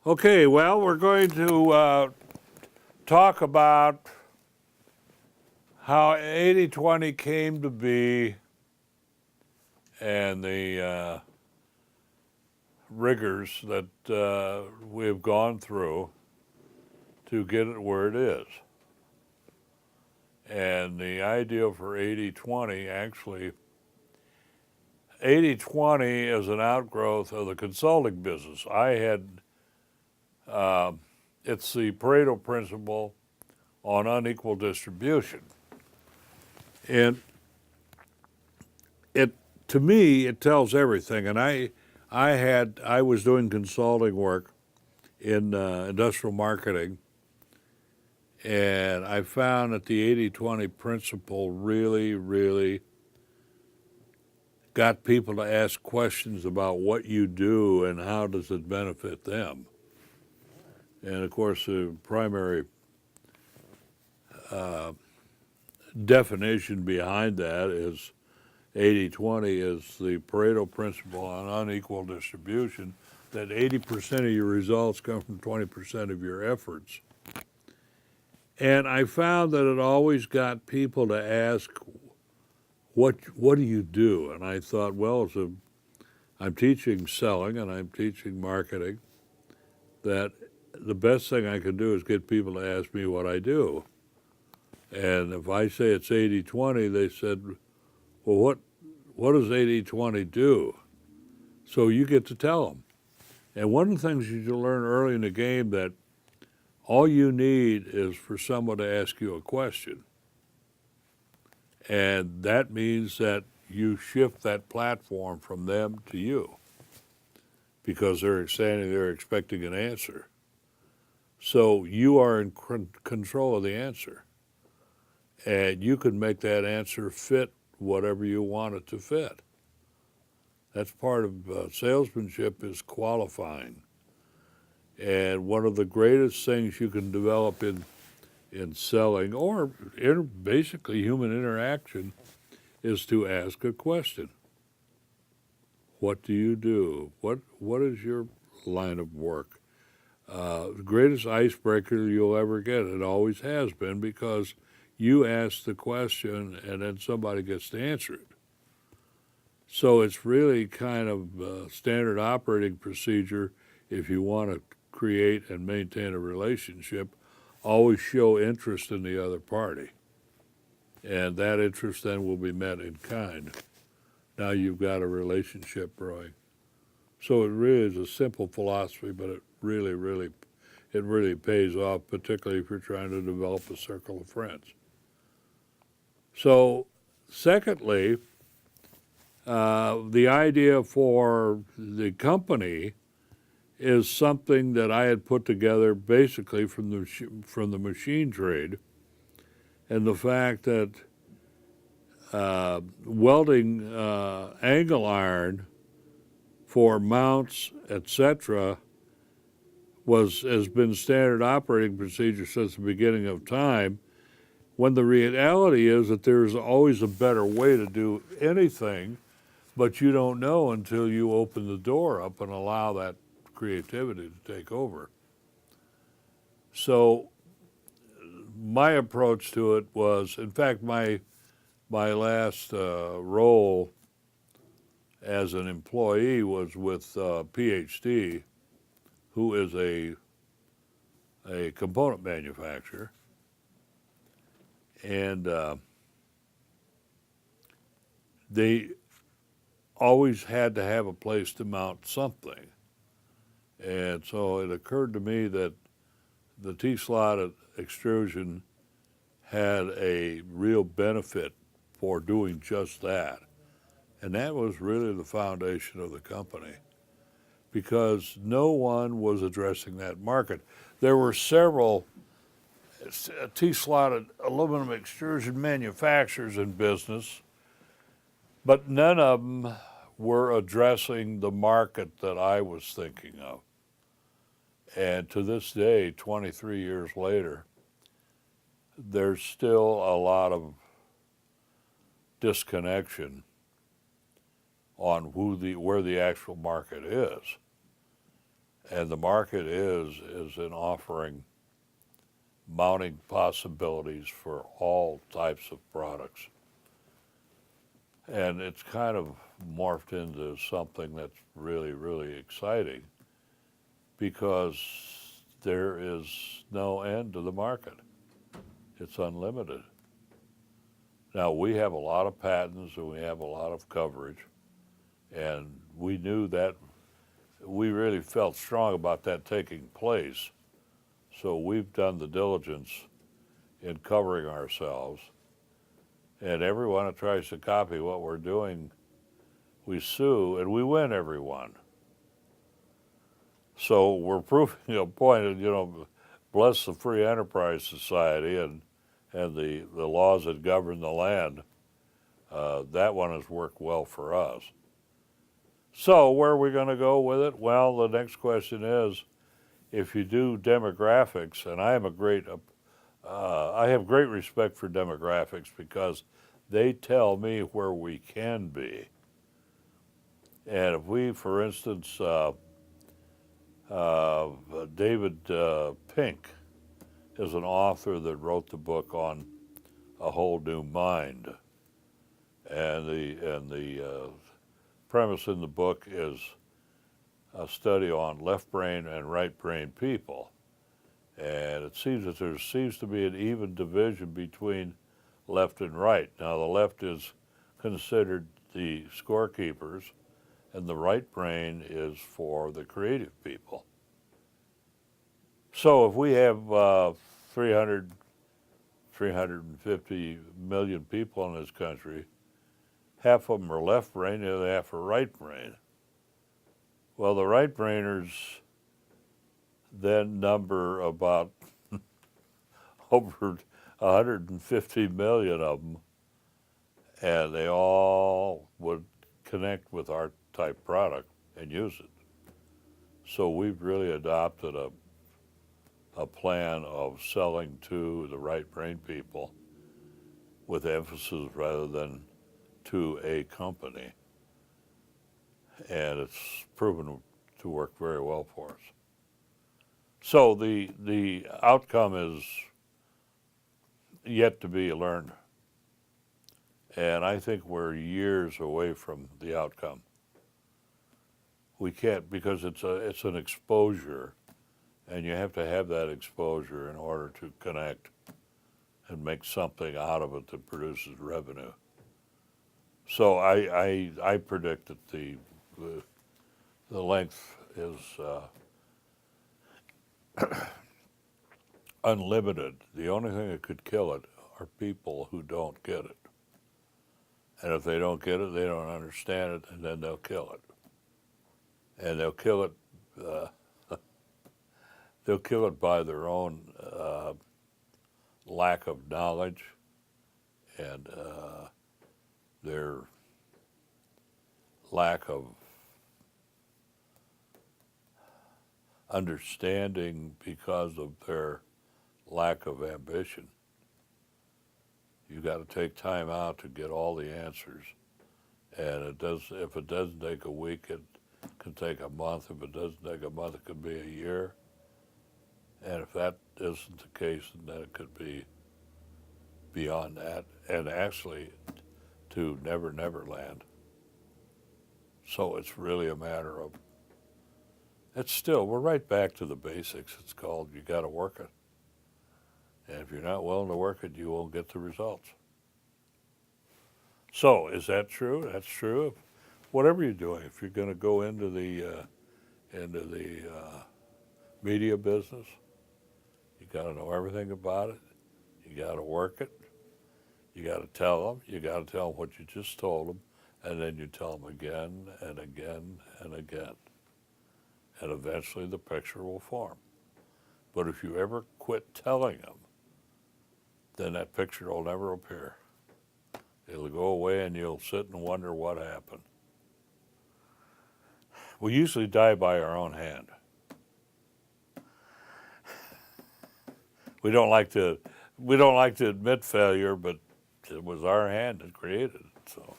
Okay, well, we're going to talk about how 80/20 came to be and the rigors that we've gone through to get it where it is. And the idea for 80/20 actually, 80/20 is an outgrowth of the consulting business. It's the Pareto principle on unequal distribution. And it, to me, it tells everything. And I was doing consulting work in industrial marketing, and I found that the 80/20 principle really got people to ask questions about what you do and how does it benefit them. And of course, the primary definition behind that is 80/20 is the Pareto principle on unequal distribution, that 80% of your results come from 20% of your efforts. And I found that it always got people to ask, what do you do? And I thought, well, I'm teaching selling and I'm teaching marketing, that the best thing I can do is get people to ask me what I do. And if I say it's 80/20, they said, well, what does 80/20 do? So you get to tell them. And one of the things you should learn early in the game, that all you need is for someone to ask you a question. And that means that you shift that platform from them to you, because they're standing there expecting an answer. So you are in control of the answer. And you can make that answer fit whatever you want it to fit. That's part of salesmanship, is qualifying. And one of the greatest things you can develop in selling, or basically human interaction, is to ask a question. What do you do? What is your line of work? The greatest icebreaker you'll ever get. It always has been, because you ask the question and then somebody gets to answer it. So it's really kind of a standard operating procedure if you want to create and maintain a relationship. Always show interest in the other party. And that interest then will be met in kind. Now you've got a relationship growing. So it really is a simple philosophy, but it really pays off, particularly if you're trying to develop a circle of friends. So, secondly, the idea for the company is something that I had put together basically from the machine trade, and the fact that welding angle iron for mounts, etc., has been standard operating procedure since the beginning of time, when the reality is that there's always a better way to do anything, but you don't know until you open the door up and allow that creativity to take over. So my approach to it was, in fact, my last role as an employee was with PhD, who is a component manufacturer. And they always had to have a place to mount something. And so it occurred to me that the T-slot extrusion had a real benefit for doing just that. And that was really the foundation of the company, because no one was addressing that market. There were several T-slotted aluminum extrusion manufacturers in business, but none of them were addressing the market that I was thinking of. And to this day, 23 years later, there's still a lot of disconnection on where the actual market is. And the market is in offering mounting possibilities for all types of products. And it's kind of morphed into something that's really, really exciting because there is no end to the market. It's unlimited. Now, we have a lot of patents and we have a lot of coverage, and we knew that we really felt strong about that taking place. So we've done the diligence in covering ourselves, and everyone that tries to copy what we're doing, we sue, and we win every one. So we're proving a point, and bless the Free Enterprise Society and the laws that govern the land. That one has worked well for us. So where are we going to go with it? Well, the next question is, if you do demographics, and I have great respect for demographics because they tell me where we can be. And if we, for instance, David Pink is an author that wrote the book on A Whole New Mind, and the premise in the book is a study on left brain and right brain people, and it seems that there seems to be an even division between left and right. Now, the left is considered the scorekeepers, and the right brain is for the creative people. So if we have 350 million people in this country, half of them are left brain, the other half are right brain. Well, the right brainers then number about over 150 million of them, and they all would connect with our type product and use it. So we've really adopted a plan of selling to the right brain people with emphasis rather than to a company. And it's proven to work very well for us. So the outcome is yet to be learned. And I think we're years away from the outcome. We can't, because it's an exposure, and you have to have that exposure in order to connect and make something out of it that produces revenue. So I predict that the length is unlimited. The only thing that could kill it are people who don't get it. And if they don't get it, they don't understand it, and then they'll kill it. And they'll kill it. They'll kill it by their own lack of knowledge and their lack of understanding because of their lack of ambition. You got to take time out to get all the answers, and if it doesn't take a week, it can take a month. If it doesn't take a month, it could be a year. And if that isn't the case, then it could be beyond that, and actually to Never Never Land. So it's really a matter of, we're right back to the basics. It's called, you got to work it. And if you're not willing to work it, you won't get the results. So is that true? That's true. Whatever you're doing, if you're going to go into the media business, you got to know everything about it. You got to work it. You got to tell them. You got to tell them what you just told them, and then you tell them again and again and again. And eventually the picture will form. But if you ever quit telling them, then that picture will never appear. It'll go away and you'll sit and wonder what happened. We usually die by our own hand. We don't like to admit failure, but it was our hand that created it. So